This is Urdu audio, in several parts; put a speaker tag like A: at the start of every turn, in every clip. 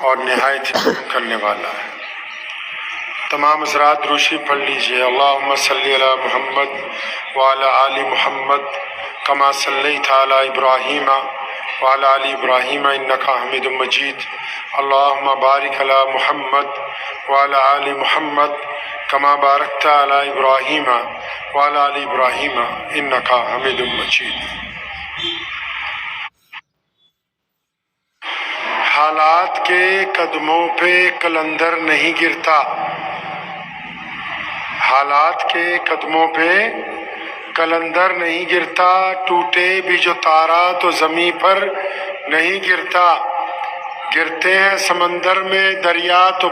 A: اور نہایت رحم کرنے والا ہے۔ تمام حضرات روشی پڑھ لیجئے۔ اللہم صلی علی محمد وعلی آل محمد کما صلیت علی ابراہیم وعلی آل ابراہیم انکا حمید مجید۔ اللہم بارک علی محمد وعلی آل محمد کما بارکت علی ابراہیم وعلی آل ابراہیم انکا حمید مجید۔ حالات کے قدموں پہ قلندر نہیں گرتا، حالات کے قدموں پہ قلندر نہیں گرتا، ٹوٹے بھی جو تارا تو زمین پر نہیں گرتا، گرتے ہیں سمندر میں دریا تو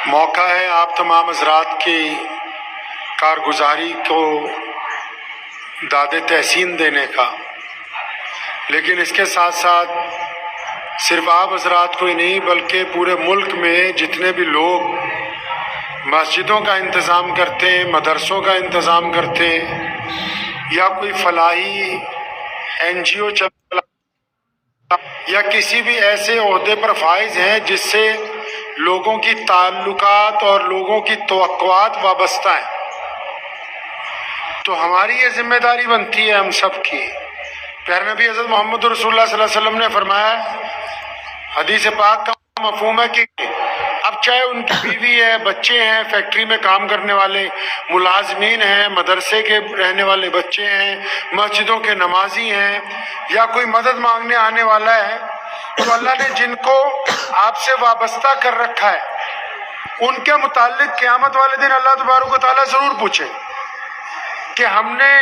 A: موقع ہے آپ تمام حضرات کی کارگزاری کو داد تحسین دینے کا، لیکن اس کے ساتھ ساتھ صرف آپ حضرات کو ہی نہیں بلکہ پورے ملک میں جتنے بھی لوگ مسجدوں کا انتظام کرتے ہیں، مدرسوں کا انتظام کرتے ہیں، یا کوئی فلاحی NGO چلا یا کسی بھی ایسے عہدے پر فائز ہیں جس سے لوگوں کی تعلقات اور لوگوں کی توقعات وابستہ ہیں، تو ہماری یہ ذمہ داری بنتی ہے ہم سب کی۔ پیارے نبی حضرت محمد رسول اللہ صلی اللہ علیہ وسلم نے فرمایا، حدیث پاک کا مفہوم ہے کہ اب چاہے ان کی بیوی ہے، بچے ہیں، فیکٹری میں کام کرنے والے ملازمین ہیں، مدرسے کے رہنے والے بچے ہیں، مسجدوں کے نمازی ہیں، یا کوئی مدد مانگنے آنے والا ہے، تو اللہ نے جن کو آپ سے وابستہ کر رکھا ہے ان کے متعلق قیامت والے دن اللہ تبارک و تعالیٰ ضرور پوچھے کہ ہم نے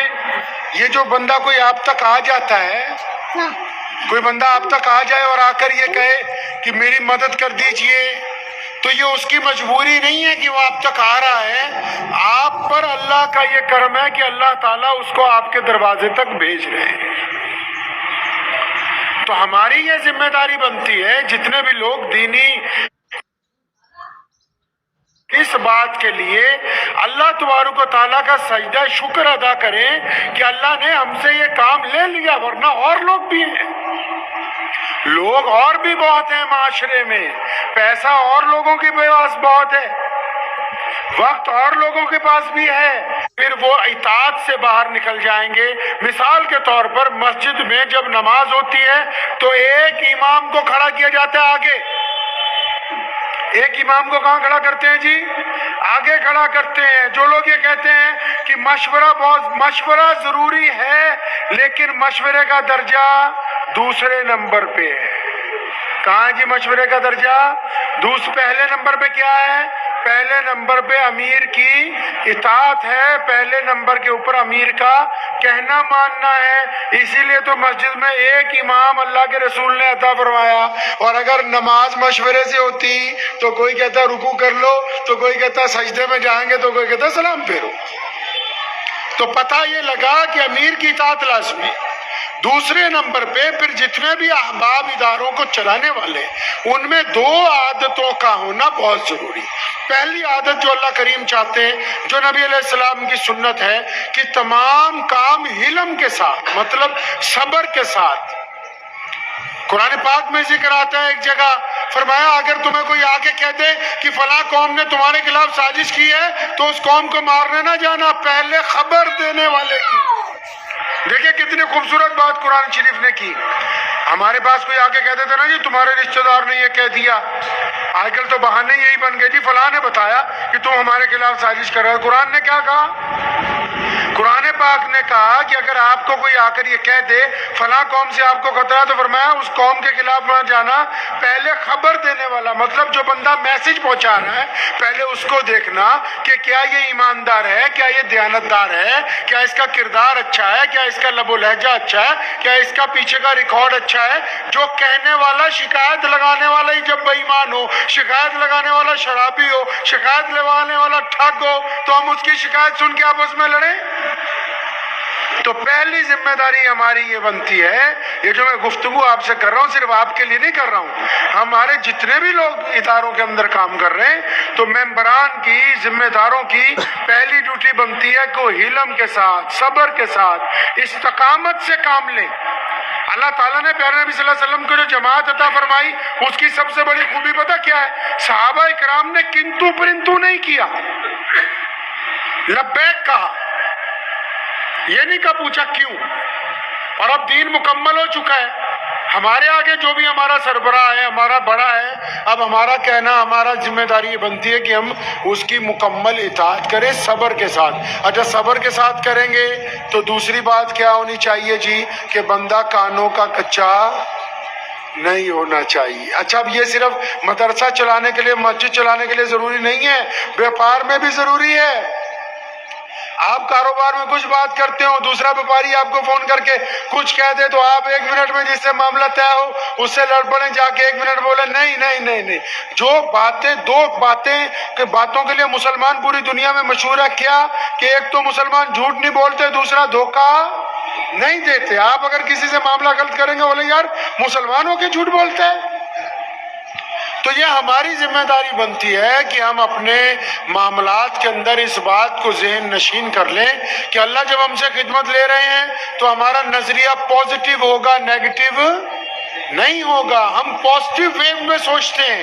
A: یہ جو بندہ کوئی آپ تک آ جاتا ہے، کوئی بندہ آپ تک آ جائے اور آ کر یہ کہے کہ میری مدد کر دیجئے، تو یہ اس کی مجبوری نہیں ہے کہ وہ آپ تک آ رہا ہے، آپ پر اللہ کا یہ کرم ہے کہ اللہ تعالیٰ اس کو آپ کے دروازے تک بھیج رہے ہیں۔ تو ہماری یہ ذمہ داری بنتی ہے جتنے بھی لوگ دینی اس بات کے لیے اللہ تبارک و تعالیٰ کا سجدہ شکر ادا کریں کہ اللہ نے ہم سے یہ کام لے لیا، ورنہ اور لوگ بھی ہیں، لوگ اور بھی بہت ہیں معاشرے میں، پیسہ اور لوگوں کے پاس بہت ہے، وقت اور لوگوں کے پاس بھی ہے، پھر وہ اطاعت سے باہر نکل جائیں گے۔ مثال کے طور پر مسجد میں جب نماز ہوتی ہے تو ایک امام کو کھڑا کیا جاتا ہے آگے، ایک امام کو کہاں کھڑا کرتے ہیں جی؟ آگے کھڑا کرتے ہیں۔ جو لوگ یہ کہتے ہیں کہ مشورہ ضروری ہے لیکن مشورے کا درجہ دوسرے نمبر پہ ہے، کہاں جی مشورے کا درجہ؟ پہلے نمبر پہ کیا ہے؟ پہلے نمبر پہ امیر کی اطاعت ہے، پہلے نمبر کے اوپر امیر کا کہنا ماننا ہے۔ اسی لیے تو مسجد میں ایک امام اللہ کے رسول نے عطا فرمایا، اور اگر نماز مشورے سے ہوتی تو کوئی کہتا رکوع کر لو، تو کوئی کہتا سجدے میں جائیں گے، تو کوئی کہتا سلام پھیرو۔ تو پتہ یہ لگا کہ امیر کی اطاعت لازمی۔ دوسرے نمبر پہ پھر جتنے بھی احباب اداروں کو چلانے والے، ان میں دو عادتوں کا ہونا بہت ضروری۔ پہلی عادت جو اللہ کریم چاہتے ہیں، جو نبی علیہ السلام کی سنت ہے، کہ تمام کام حلم کے ساتھ، مطلب صبر کے ساتھ۔ قرآن پاک میں ذکر آتا ہے ایک جگہ، فرمایا اگر تمہیں کوئی آ کے کہہ دے کہ فلاں قوم نے تمہارے خلاف سازش کی ہے تو اس قوم کو مارنے نہ جانا، پہلے خبر دینے والے کی۔ دیکھیں کتنی خوبصورت بات قرآن شریف نے کی۔ ہمارے پاس کوئی آ کے کہتے تھے نا جی تمہارے رشتہ دار نے یہ کہہ دیا، آج کل تو بہانے یہی بن گئے، جی فلاں نے بتایا کہ تم ہمارے خلاف سازش کر رہے ہو۔ قرآن نے کیا کہا؟ قرآن پاک نے کہا کہ اگر آپ کو کوئی آ کر یہ کہہ دے فلاں قوم سے آپ کو خطرہ، تو فرمایا اس قوم کے خلاف نہ جانا، پہلے خبر دینے والا، مطلب جو بندہ میسج پہنچا رہا ہے پہلے اس کو دیکھنا کہ کیا یہ ایماندار ہے، کیا یہ دیانتدار ہے، کیا اس کا کردار اچھا ہے، کیا اس کا لب و لہجہ اچھا ہے، کیا اس کا پیچھے کا ریکارڈ اچھا ہے۔ جو کہنے والا شکایت لگانے والا ہی جب بے ایمان ہو، شکایت لگانے والا شرابی ہو، شکایت لگانے والا ٹھگ ہو، تو ہم اس کی شکایت سن کے آپس میں لڑیں؟ تو پہلی ذمہ داری ہماری یہ بنتی ہے، یہ جو میں گفتگو آپ سے کر رہا ہوں صرف آپ کے لیے نہیں کر رہا ہوں، ہمارے جتنے بھی لوگ اداروں کے اندر کام کر رہے ہیں، تو ممبران کی، ذمہ داروں کی پہلی ڈیوٹی بنتی ہے کہ وہ حلم کے ساتھ، صبر کے ساتھ، استقامت سے کام لیں۔ اللہ تعالیٰ نے پیارے نبی صلی اللہ علیہ وسلم کو جو جماعت عطا فرمائی اس کی سب سے بڑی خوبی پتہ کیا ہے؟ صحابہ کرام نے کنتو پرنتو نہیں کیا، لبیک کہا، یہ نہیں کہا پوچھا کیوں۔ اور اب دین مکمل ہو چکا ہے، ہمارے آگے جو بھی ہمارا سربراہ ہے، ہمارا بڑا ہے، اب ہمارا کہنا، ہمارا ذمہ داری یہ بنتی ہے کہ ہم اس کی مکمل اطاعت کریں صبر کے ساتھ۔ اچھا صبر کے ساتھ کریں گے تو دوسری بات کیا ہونی چاہیے جی؟ کہ بندہ کانوں کا کچا نہیں ہونا چاہیے۔ اچھا اب یہ صرف مدرسہ چلانے کے لیے، مسجد چلانے کے لیے ضروری نہیں ہے، بیوپار میں بھی ضروری ہے۔ آپ کاروبار میں کچھ بات کرتے ہو، دوسرا بیوپاری آپ کو فون کر کے کچھ کہہ دے تو آپ 1 منٹ میں جس سے معاملہ طے ہو اس سے لڑ پڑیں، جا کے 1 منٹ بولے نہیں نہیں نہیں نہیں۔ جو باتیں، دو باتوں کے لیے مسلمان پوری دنیا میں مشہور ہے، کیا؟ کہ ایک تو مسلمان جھوٹ نہیں بولتے، دوسرا دھوکہ نہیں دیتے۔ آپ اگر کسی سے معاملہ غلط کریں گے بولے یار مسلمان ہو کے جھوٹ بولتے ہیں۔ تو یہ ہماری ذمہ داری بنتی ہے کہ ہم اپنے معاملات کے اندر اس بات کو ذہن نشین کر لیں کہ اللہ جب ہم سے خدمت لے رہے ہیں تو ہمارا نظریہ پازیٹیو ہوگا، نیگیٹو نہیں ہوگا۔ ہم پازیٹیو ویو میں سوچتے ہیں۔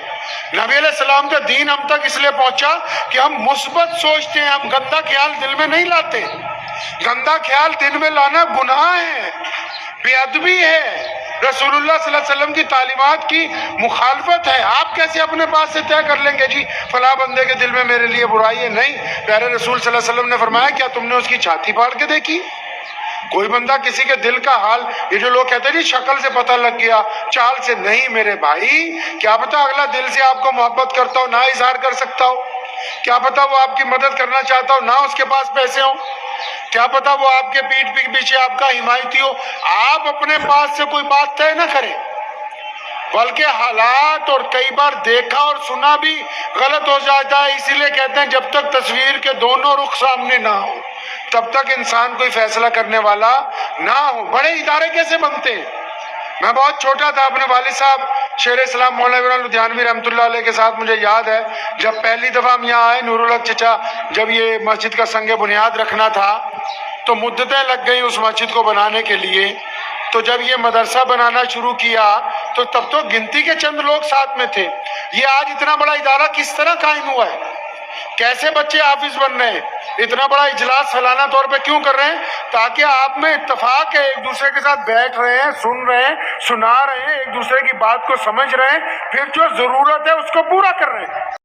A: نبی علیہ السلام کا دین ہم تک اس لیے پہنچا کہ ہم مثبت سوچتے ہیں، ہم گندا خیال دل میں نہیں لاتے۔ گندا خیال دل میں لانا گناہ ہے، بے ادبی ہے، رسول اللہ صلی اللہ علیہ وسلم کی تعلیمات کی مخالفت ہے۔ آپ کیسے اپنے پاس سے طے کر لیں گے جی فلاں بندے کے دل میں میرے لیے برائی ہے؟ نہیں، پیارے رسول صلی اللہ علیہ وسلم نے فرمایا کیا تم نے اس کی چھاتی پھاڑ کے دیکھی؟ کوئی بندہ کسی کے دل کا حال، یہ جو لوگ کہتے ہیں جی شکل سے پتہ لگ گیا، چال سے، نہیں میرے بھائی، کیا پتہ اگلا دل سے آپ کو محبت کرتا ہو، نہ اظہار کر سکتا ہو، کیا پتہ وہ آپ کی مدد کرنا چاہتا ہو، نہ اس کے پاس پیسے ہوں، کیا پتہ وہ آپ کے پیٹھ پیچھے آپ کا حمایتی ہو۔ آپ اپنے پاس سے کوئی بات طے نہ کریں، بلکہ حالات اور کئی بار دیکھا اور سنا بھی غلط ہو جاتا ہے۔ اسی لیے کہتے ہیں جب تک تصویر کے دونوں رخ سامنے نہ ہو تب تک انسان کوئی فیصلہ کرنے والا نہ ہو۔ بڑے ادارے کیسے بنتے ہیں؟ میں بہت چھوٹا تھا، اپنے والد صاحب شیر اسلام مولانا عبران لدھیانوی رحمۃ اللہ علیہ کے ساتھ مجھے یاد ہے جب پہلی دفعہ ہم یہاں آئے، نور الحق چچا جب یہ مسجد کا سنگ بنیاد رکھنا تھا تو مدتیں لگ گئی اس مسجد کو بنانے کے لیے۔ تو جب یہ مدرسہ بنانا شروع کیا تو تب تو گنتی کے چند لوگ ساتھ میں تھے۔ یہ آج اتنا بڑا ادارہ کس طرح قائم ہوا ہے؟ کیسے بچے حافظ بن رہے ہیں؟ اتنا بڑا اجلاس سالانہ طور پہ کیوں کر رہے ہیں؟ تاکہ آپ میں اتفاق ہے، ایک دوسرے کے ساتھ بیٹھ رہے ہیں، سن رہے ہیں، سنا رہے ہیں، ایک دوسرے کی بات کو سمجھ رہے ہیں، پھر جو ضرورت ہے اس کو پورا کر رہے ہیں۔